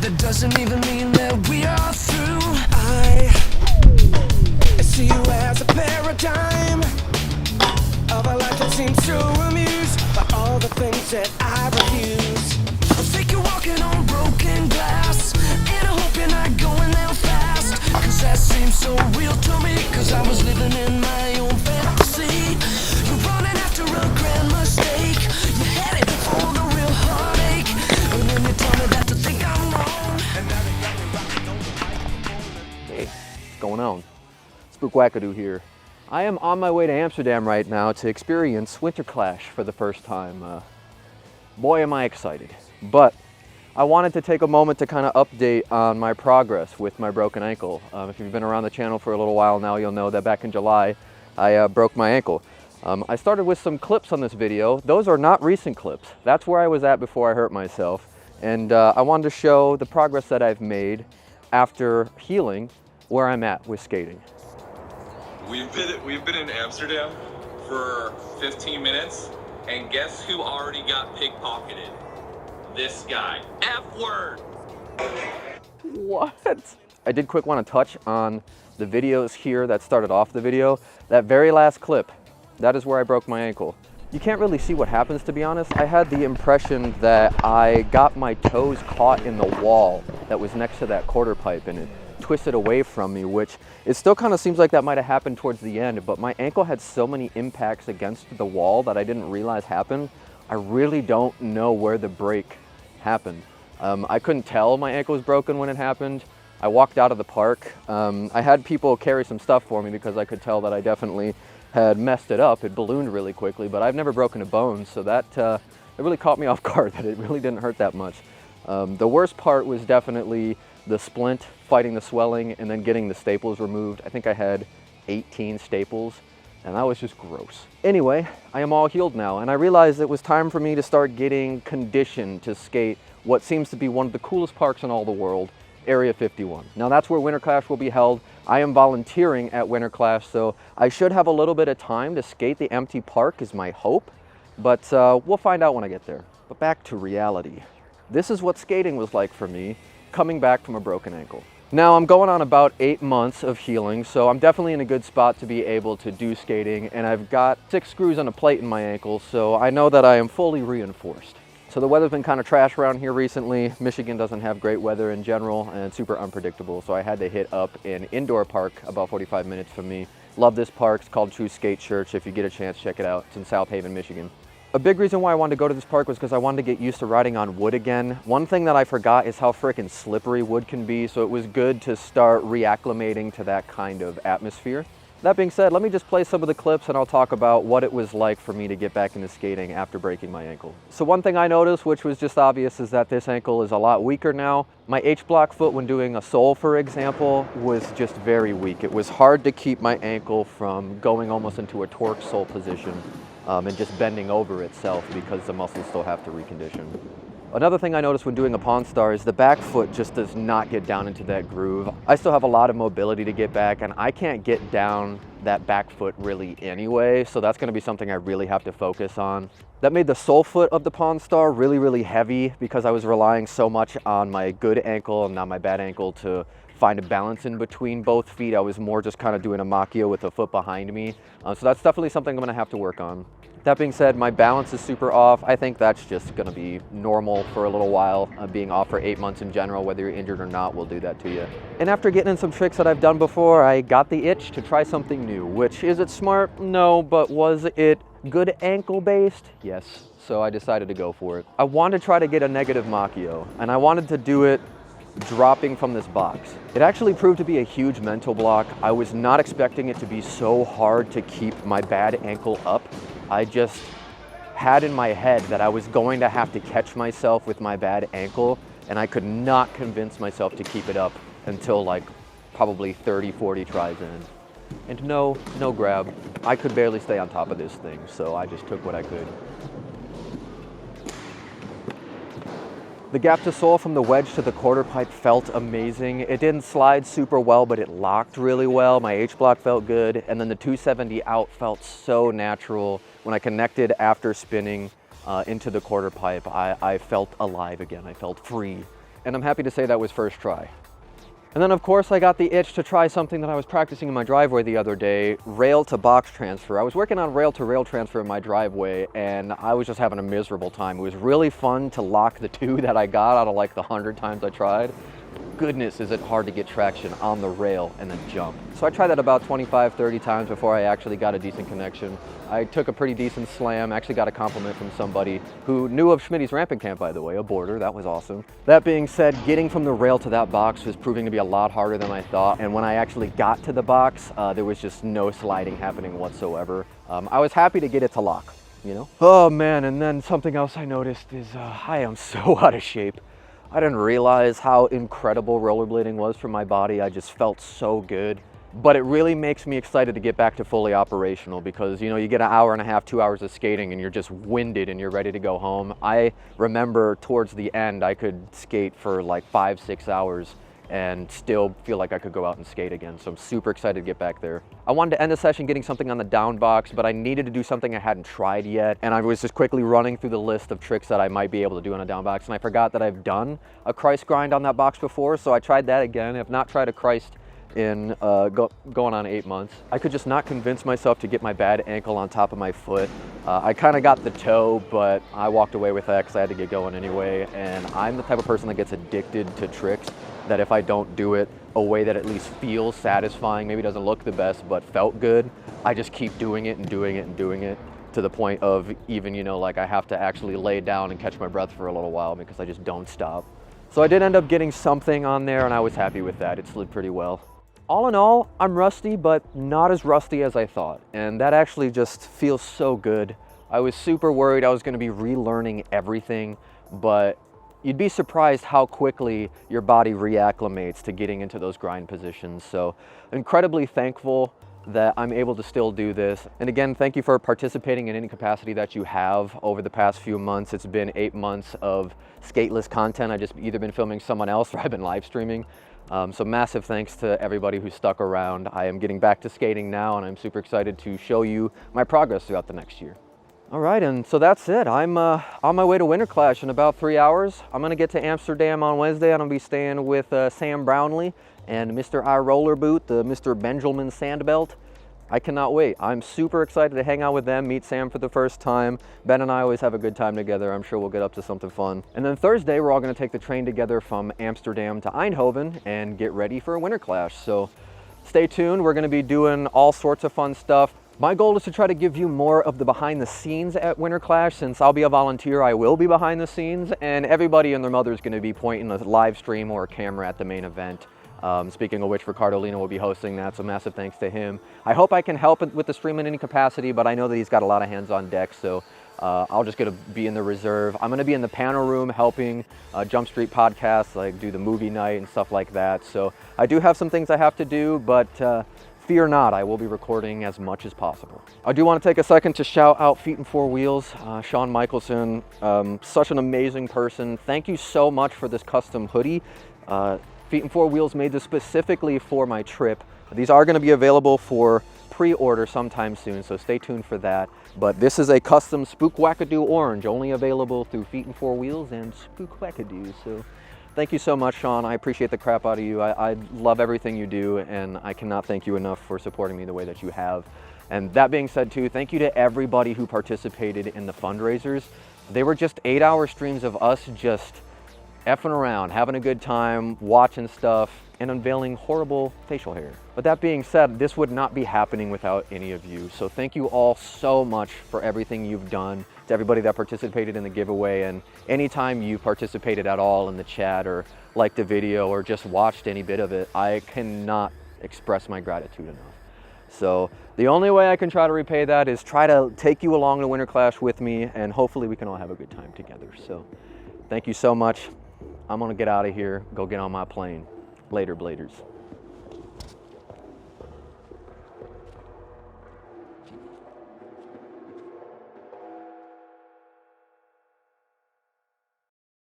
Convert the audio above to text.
that doesn't even mean that we are through. I see you as a paradigm of a life that seems so amused by all the things that I refuse. I think you're walking on broken glass, and I hope you're not going down fast, cause that seems so real to me, cause I was living in my own fantasy. You're running after a grand mistake, you're headed for the real heartache, and then you tell me that to think I'm wrong, and now they got me rocking on the microphone. Hey, what's going on? Spook Wackadoo here. I am on my way to Amsterdam right now to experience VVinterclash for the first time. Boy, am I excited. But I wanted to take a moment to kind of update on my progress with my broken ankle. If you've been around the channel for a little while now, you'll know that back in July, I broke my ankle. I started with some clips on this video. Those are not recent clips. That's where I was at before I hurt myself. And I wanted to show the progress that I've made after healing, where I'm at with skating. We've been in Amsterdam for 15 minutes, and guess who already got pickpocketed? This guy. F-word! What? I did quick want to touch on the videos here that started off the video. That very last clip, that is where I broke my ankle. You can't really see what happens, to be honest. I had the impression that I got my toes caught in the wall that was next to that quarter pipe, and it twisted away from me, which it still kind of seems like that might have happened towards the end, but my ankle had so many impacts against the wall that I didn't realize happened. I really don't know where the break happened. I couldn't tell my ankle was broken when it happened. I walked out of the park. I had people carry some stuff for me because I could tell that I definitely had messed it up. It ballooned really quickly, but I've never broken a bone, so that it really caught me off guard that it really didn't hurt that much. The worst part was definitely the splint, fighting the swelling, and then getting the staples removed. I think I had 18 staples, and that was just gross. Anyway, I am all healed now, and I realized it was time for me to start getting conditioned to skate what seems to be one of the coolest parks in all the world, Area 51. Now that's where VVinterclash will be held. I am volunteering at VVinterclash, so I should have a little bit of time to skate the empty park is my hope, but we'll find out when I get there. But back to reality. This is what skating was like for me, coming back from a broken ankle. Now I'm going on about 8 months of healing, so I'm definitely in a good spot to be able to do skating, and I've got 6 screws on a plate in my ankle, so I know that I am fully reinforced. So the weather's been kind of trash around here recently. Michigan doesn't have great weather in general, and it's super unpredictable, so I had to hit up an indoor park about 45 minutes from me. Love this park. It's called True Skate Church. If you get a chance, check it out. It's in South Haven, Michigan. A big reason why I wanted to go to this park was because I wanted to get used to riding on wood again. One thing that I forgot is how frickin' slippery wood can be, so it was good to start reacclimating to that kind of atmosphere. That being said, let me just play some of the clips and I'll talk about what it was like for me to get back into skating after breaking my ankle. So one thing I noticed, which was just obvious, is that this ankle is a lot weaker now. My H-block foot when doing a sole, for example, was just very weak. It was hard to keep my ankle from going almost into a torque sole position and just bending over itself because the muscles still have to recondition. Another thing I noticed when doing a Pawn Star is the back foot just does not get down into that groove. I still have a lot of mobility to get back, and I can't get down that back foot really anyway, so that's going to be something I really have to focus on. That made the sole foot of the Pawn Star really, really heavy because I was relying so much on my good ankle and not my bad ankle to find a balance in between both feet. I was more just kind of doing a macchio with the foot behind me. So that's definitely something I'm going to have to work on. That being said, my balance is super off. I think that's just going to be normal for a little while. Being off for 8 months in general, whether you're injured or not, will do that to you. And after getting in some tricks that I've done before, I got the itch to try something new. Which, is it smart? No, but was it good ankle based? Yes. So I decided to go for it. I wanted to try to get a negative macchio, and I wanted to do it dropping from this box. It actually proved to be a huge mental block. I was not expecting it to be so hard to keep my bad ankle up. I just had in my head that I was going to have to catch myself with my bad ankle, and I could not convince myself to keep it up until like probably 30, 40 tries in. And no grab. I could barely stay on top of this thing, so I just took what I could. The gap to sole from the wedge to the quarter pipe felt amazing. It didn't slide super well, but it locked really well. My H-block felt good, and then the 270 out felt so natural. When I connected after spinning into the quarter pipe, I felt alive again. I felt free. and I'm happy to say that was first try. And then of course I got the itch to try something that I was practicing in my driveway the other day, rail to box transfer. I was working on rail to rail transfer in my driveway and I was just having a miserable time. It was really fun to lock the two that I got out of like the 100 times I tried. Goodness, is it hard to get traction on the rail and then jump. So I tried that about 25, 30 times before I actually got a decent connection. I took a pretty decent slam, actually got a compliment from somebody who knew of Schmitty's ramping camp, by the way, a boarder. That was awesome. That being said, getting from the rail to that box was proving to be a lot harder than I thought. And when I actually got to the box, there was just no sliding happening whatsoever. I was happy to get it to lock, you know? Oh man, and then something else I noticed is I am so out of shape. I didn't realize how incredible rollerblading was for my body. I just felt so good. But it really makes me excited to get back to fully operational because, you know, you get an hour and a half, 2 hours of skating and you're just winded and you're ready to go home. I remember towards the end, I could skate for like 5, 6 hours and still feel like I could go out and skate again. So I'm super excited to get back there. I wanted to end the session getting something on the down box, but I needed to do something I hadn't tried yet. And I was just quickly running through the list of tricks that I might be able to do on a down box. And I forgot that I've done a Christ grind on that box before. So I tried that again. I've not tried a Christ in going on 8 months. I could just not convince myself to get my bad ankle on top of my foot. I kind of got the toe, but I walked away with that because I had to get going anyway. And I'm the type of person that gets addicted to tricks that if I don't do it a way that at least feels satisfying, maybe doesn't look the best, but felt good, I just keep doing it and doing it and doing it to the point of even, you know, like I have to actually lay down and catch my breath for a little while because I just don't stop. So I did end up getting something on there and I was happy with that. It slid pretty well. All in all, I'm rusty, but not as rusty as I thought. And that actually just feels so good. I was super worried I was gonna be relearning everything, but you'd be surprised how quickly your body reacclimates to getting into those grind positions. So incredibly thankful that I'm able to still do this. And again, thank you for participating in any capacity that you have over the past few months. It's been 8 months of skateless content. I just either been filming someone else or I've been live streaming. So massive thanks to everybody who stuck around. I am getting back to skating now and I'm super excited to show you my progress throughout the next year. All right, and so that's it. I'm on my way to VVinterclash in about 3 hours. I'm gonna get to Amsterdam on Wednesday. I'm gonna be staying with Sam Brownlee and Mr. I Roller Boot, the Mr. Benjamin Sandbelt. I cannot wait. I'm super excited to hang out with them, meet Sam for the first time. Ben and I always have a good time together. I'm sure we'll get up to something fun. And then Thursday, we're all gonna take the train together from Amsterdam to Eindhoven and get ready for a VVinterclash. So stay tuned. We're gonna be doing all sorts of fun stuff. My goal is to try to give you more of the behind the scenes at VVinterclash. Since I'll be a volunteer, I will be behind the scenes, and everybody and their mother is gonna be pointing a live stream or a camera at the main event. Speaking of which, Ricardo Lino will be hosting that, so massive thanks to him. I hope I can help with the stream in any capacity, but I know that he's got a lot of hands on deck, so I'll just gonna be in the reserve. I'm gonna be in the panel room helping Jump Street podcasts, like do the movie night and stuff like that. So I do have some things I have to do, but fear not, I will be recording as much as possible. I do want to take a second to shout out Feet and Four Wheels, Sean Michelson, such an amazing person. Thank you so much for this custom hoodie. Feet and Four Wheels made this specifically for my trip. These are going to be available for pre-order sometime soon, so stay tuned for that. But this is a custom Spook Wackadoo orange, only available through Feet and Four Wheels and Spook Wackadoo. So thank you so much, Sean. I appreciate the crap out of you. I love everything you do, and I cannot thank you enough for supporting me the way that you have. And that being said too, thank you to everybody who participated in the fundraisers. They were just 8-hour streams of us just effing around, having a good time, watching stuff, and unveiling horrible facial hair. But that being said, this would not be happening without any of you. So thank you all so much for everything you've done, to everybody that participated in the giveaway, and anytime you participated at all in the chat or liked a video or just watched any bit of it, I cannot express my gratitude enough. So the only way I can try to repay that is try to take you along to VVinterclash with me, and hopefully we can all have a good time together. So thank you so much. I'm gonna get out of here, go get on my plane. Later, Bladers.